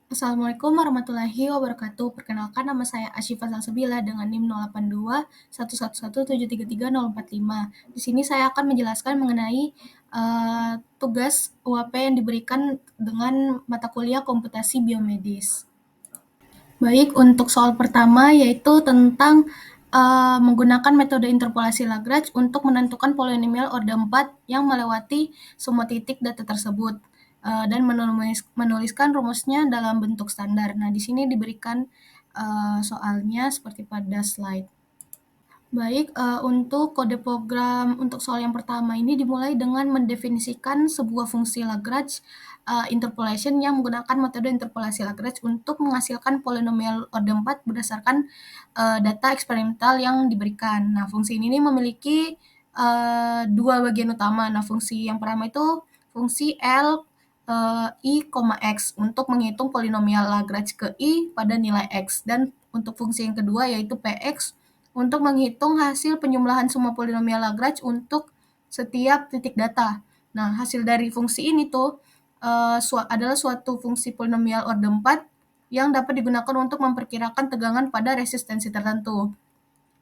Assalamualaikum warahmatullahi wabarakatuh. Perkenalkan nama saya Asyifa Salsabila dengan NIM 082117330045. Di sini saya akan menjelaskan mengenai tugas UAP yang diberikan dengan mata kuliah komputasi biomedis. Baik, untuk soal pertama yaitu tentang menggunakan metode interpolasi Lagrange untuk menentukan polinomial order 4 yang melewati semua titik data tersebut dan menuliskan rumusnya dalam bentuk standar. Nah, di sini diberikan soalnya seperti pada slide. Baik, untuk kode program untuk soal yang pertama ini dimulai dengan mendefinisikan sebuah fungsi Lagrange interpolation yang menggunakan metode interpolasi Lagrange untuk menghasilkan polinomial order 4 berdasarkan data eksperimental yang diberikan. Nah, fungsi ini memiliki dua bagian utama. Nah, fungsi yang pertama itu fungsi L I, X untuk menghitung polinomial Lagrange ke I pada nilai X. Dan untuk fungsi yang kedua yaitu Px untuk menghitung hasil penjumlahan semua polinomial Lagrange untuk setiap titik data. Nah, hasil dari fungsi ini tuh adalah suatu fungsi polinomial order 4 yang dapat digunakan untuk memperkirakan tegangan pada resistensi tertentu.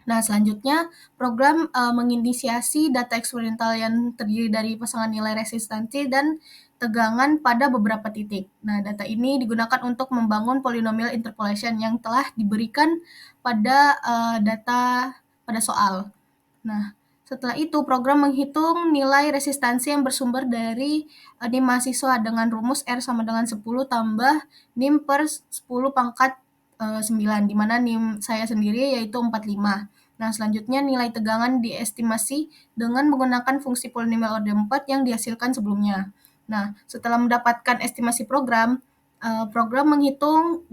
Nah, selanjutnya program menginisiasi data eksperimental yang terdiri dari pasangan nilai resistansi dan tegangan pada beberapa titik. Nah, data ini digunakan untuk membangun polinomial interpolation yang telah diberikan pada data pada soal. Nah, setelah itu program menghitung nilai resistansi yang bersumber dari NIM mahasiswa dengan rumus R sama dengan 10 tambah NIM per 10 pangkat 9, di mana NIM saya sendiri yaitu 45. Nah, selanjutnya nilai tegangan diestimasi dengan menggunakan fungsi polinomial order 4 yang dihasilkan sebelumnya. Nah, setelah mendapatkan estimasi program, program menghitung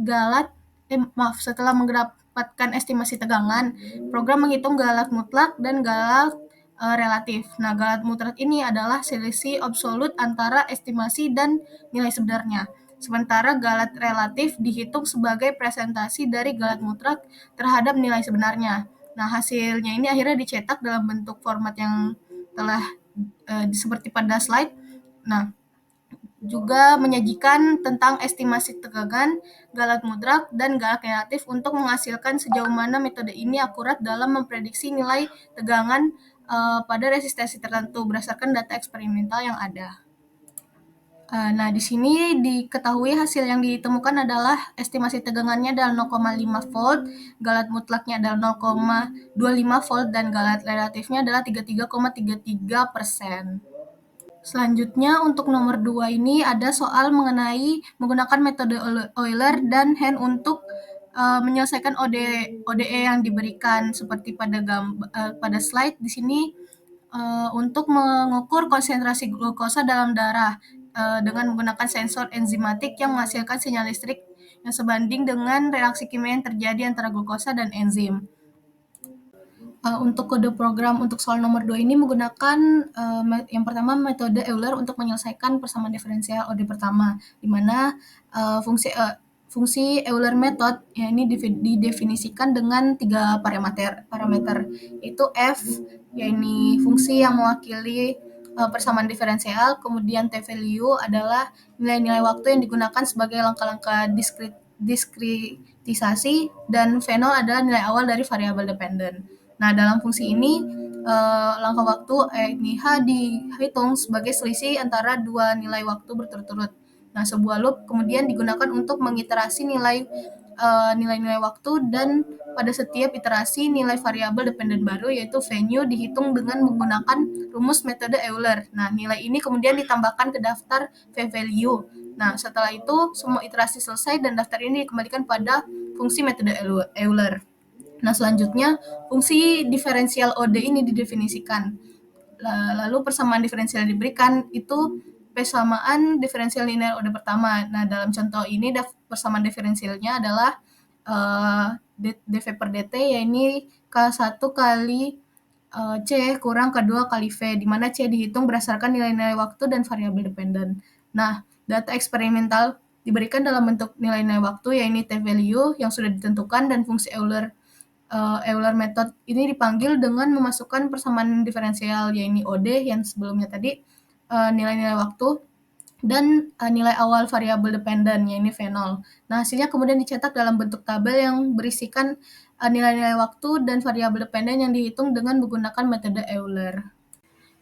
setelah mendapatkan estimasi tegangan, program menghitung galat mutlak dan galat relatif. Nah, galat mutlak ini adalah selisih absolut antara estimasi dan nilai sebenarnya. Sementara galat relatif dihitung sebagai presentasi dari galat mutlak terhadap nilai sebenarnya. Nah, hasilnya ini akhirnya dicetak dalam bentuk format yang telah seperti pada slide. Nah, juga menyajikan tentang estimasi tegangan, galat mutlak, dan galat relatif untuk menghasilkan sejauh mana metode ini akurat dalam memprediksi nilai tegangan pada resistensi tertentu berdasarkan data eksperimental yang ada. Nah, di sini diketahui hasil yang ditemukan adalah estimasi tegangannya adalah 0,5 volt, galat mutlaknya adalah 0,25 volt, dan galat relatifnya adalah 33,33%. Selanjutnya untuk nomor 2 ini ada soal mengenai menggunakan metode Euler dan Hahn untuk menyelesaikan ODE yang diberikan seperti pada slide di sini untuk mengukur konsentrasi glukosa dalam darah dengan menggunakan sensor enzimatik yang menghasilkan sinyal listrik yang sebanding dengan reaksi kimia yang terjadi antara glukosa dan enzim. Untuk kode program untuk soal nomor 2 ini menggunakan yang pertama metode Euler untuk menyelesaikan persamaan diferensial ODE pertama, di mana fungsi Euler method ya ini didefinisikan dengan 3 parameter yaitu f, ya ini fungsi yang mewakili persamaan diferensial, kemudian t-value adalah nilai-nilai waktu yang digunakan sebagai langkah-langkah diskritisasi, dan v0 adalah nilai awal dari variabel dependen. Nah, dalam fungsi ini, langkah waktu ini H dihitung sebagai selisih antara dua nilai waktu berturut-turut. Nah, sebuah loop kemudian digunakan untuk mengiterasi nilai-nilai waktu, dan pada setiap iterasi nilai variabel dependen baru yaitu venue dihitung dengan menggunakan rumus metode Euler. Nah, nilai ini kemudian ditambahkan ke daftar v-value. Nah, setelah itu semua iterasi selesai dan daftar ini dikembalikan pada fungsi metode Euler. Nah, selanjutnya fungsi diferensial OD ini didefinisikan. Lalu persamaan diferensial yang diberikan itu persamaan diferensial linear OD pertama. Nah, dalam contoh ini persamaan diferensialnya adalah dV per dt, yaitu K1 kali C kurang K2 kali V, di mana C dihitung berdasarkan nilai-nilai waktu dan variabel dependen. Nah, data eksperimental diberikan dalam bentuk nilai-nilai waktu, yaitu t-value yang sudah ditentukan, dan fungsi Euler method ini dipanggil dengan memasukkan persamaan diferensial, yaitu OD yang sebelumnya tadi nilai-nilai waktu, dan nilai awal variabel dependen, yaitu V0. Nah, hasilnya kemudian dicetak dalam bentuk tabel yang berisikan nilai-nilai waktu dan variabel dependen yang dihitung dengan menggunakan metode Euler.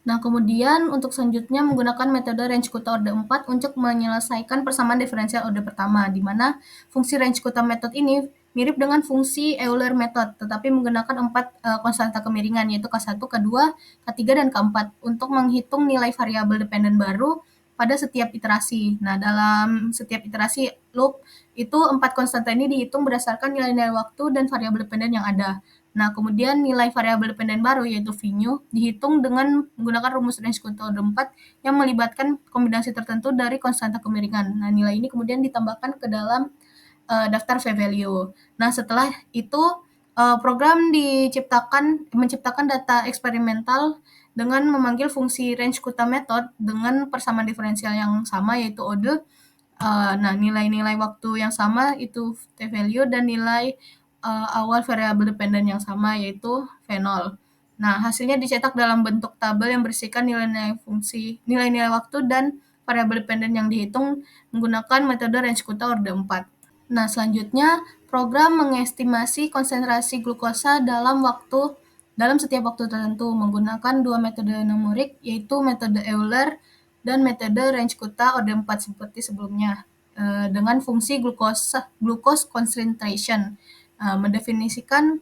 Nah, kemudian untuk selanjutnya menggunakan metode range kuta orde 4 untuk menyelesaikan persamaan diferensial orde pertama, di mana fungsi range kuta method ini mirip dengan fungsi Euler method, tetapi menggunakan 4 konstanta kemiringan, yaitu K1, K2, K3, dan K4 untuk menghitung nilai variabel dependen baru pada setiap iterasi. Nah, dalam setiap iterasi loop, itu 4 konstanta ini dihitung berdasarkan nilai-nilai waktu dan variabel dependen yang ada. Nah, kemudian nilai variabel dependen baru, yaitu V-new, dihitung dengan menggunakan rumus range kuta orde 4 yang melibatkan kombinasi tertentu dari konstanta kemiringan. Nah, nilai ini kemudian ditambahkan ke dalam daftar V-value. Nah, setelah itu program menciptakan data eksperimental dengan memanggil fungsi range kuta method dengan persamaan diferensial yang sama, yaitu ode. Nah, nilai-nilai waktu yang sama itu T-value dan nilai awal variabel dependen yang sama, yaitu V0. Nah, hasilnya dicetak dalam bentuk tabel yang berisikan nilai-nilai fungsi, nilai-nilai waktu dan variabel dependen yang dihitung menggunakan metode range kuta orde 4. Nah, selanjutnya program mengestimasi konsentrasi glukosa dalam setiap waktu tertentu menggunakan dua metode numerik, yaitu metode Euler dan metode range kuta orde 4 seperti sebelumnya, dengan fungsi glucose concentration, mendefinisikan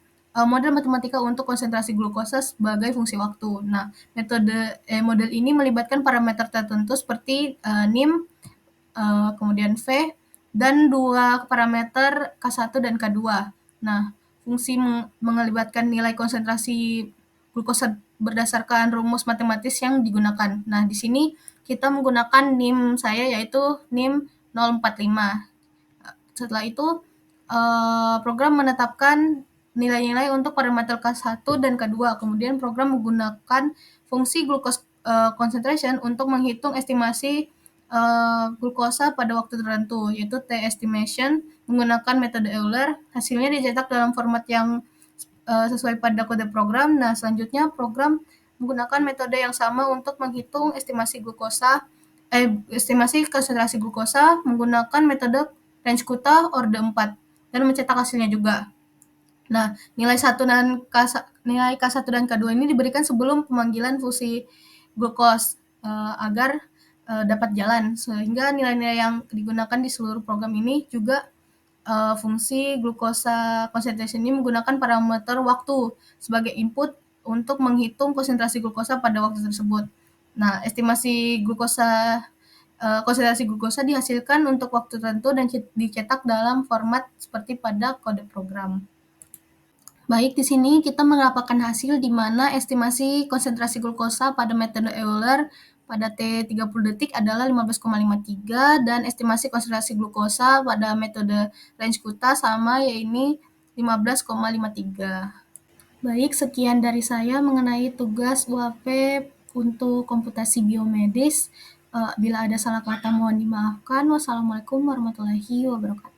model matematika untuk konsentrasi glukosa sebagai fungsi waktu. Nah, model ini melibatkan parameter tertentu seperti NIM, kemudian V, dan dua parameter K1 dan K2. Nah, fungsi melibatkan nilai konsentrasi glukosa berdasarkan rumus matematis yang digunakan. Nah, di sini kita menggunakan NIM saya, yaitu NIM 045. Setelah itu, program menetapkan nilai-nilai untuk parameter K1 dan K2. Kemudian program menggunakan fungsi glucose concentration untuk menghitung estimasi glukosa pada waktu tertentu, yaitu T-estimation menggunakan metode Euler. Hasilnya dicetak dalam format yang sesuai pada kode program. Nah, selanjutnya program menggunakan metode yang sama untuk menghitung estimasi konsentrasi glukosa menggunakan metode range kuta orde 4 dan mencetak hasilnya juga. Nah, nilai K1 dan K2 ini diberikan sebelum pemanggilan fungsi glukos agar dapat jalan, sehingga nilai-nilai yang digunakan di seluruh program ini juga fungsi glukosa concentration ini menggunakan parameter waktu sebagai input untuk menghitung konsentrasi glukosa pada waktu tersebut. Nah, konsentrasi glukosa dihasilkan untuk waktu tertentu dan dicetak dalam format seperti pada kode program. Baik, di sini kita mendapatkan hasil di mana estimasi konsentrasi glukosa pada metode Euler pada T30 detik adalah 15,53 dan estimasi konsentrasi glukosa pada metode range kuta sama, yaitu 15,53. Baik, sekian dari saya mengenai tugas UAP untuk komputasi biomedis. Bila ada salah kata mohon dimaafkan. Wassalamualaikum warahmatullahi wabarakatuh.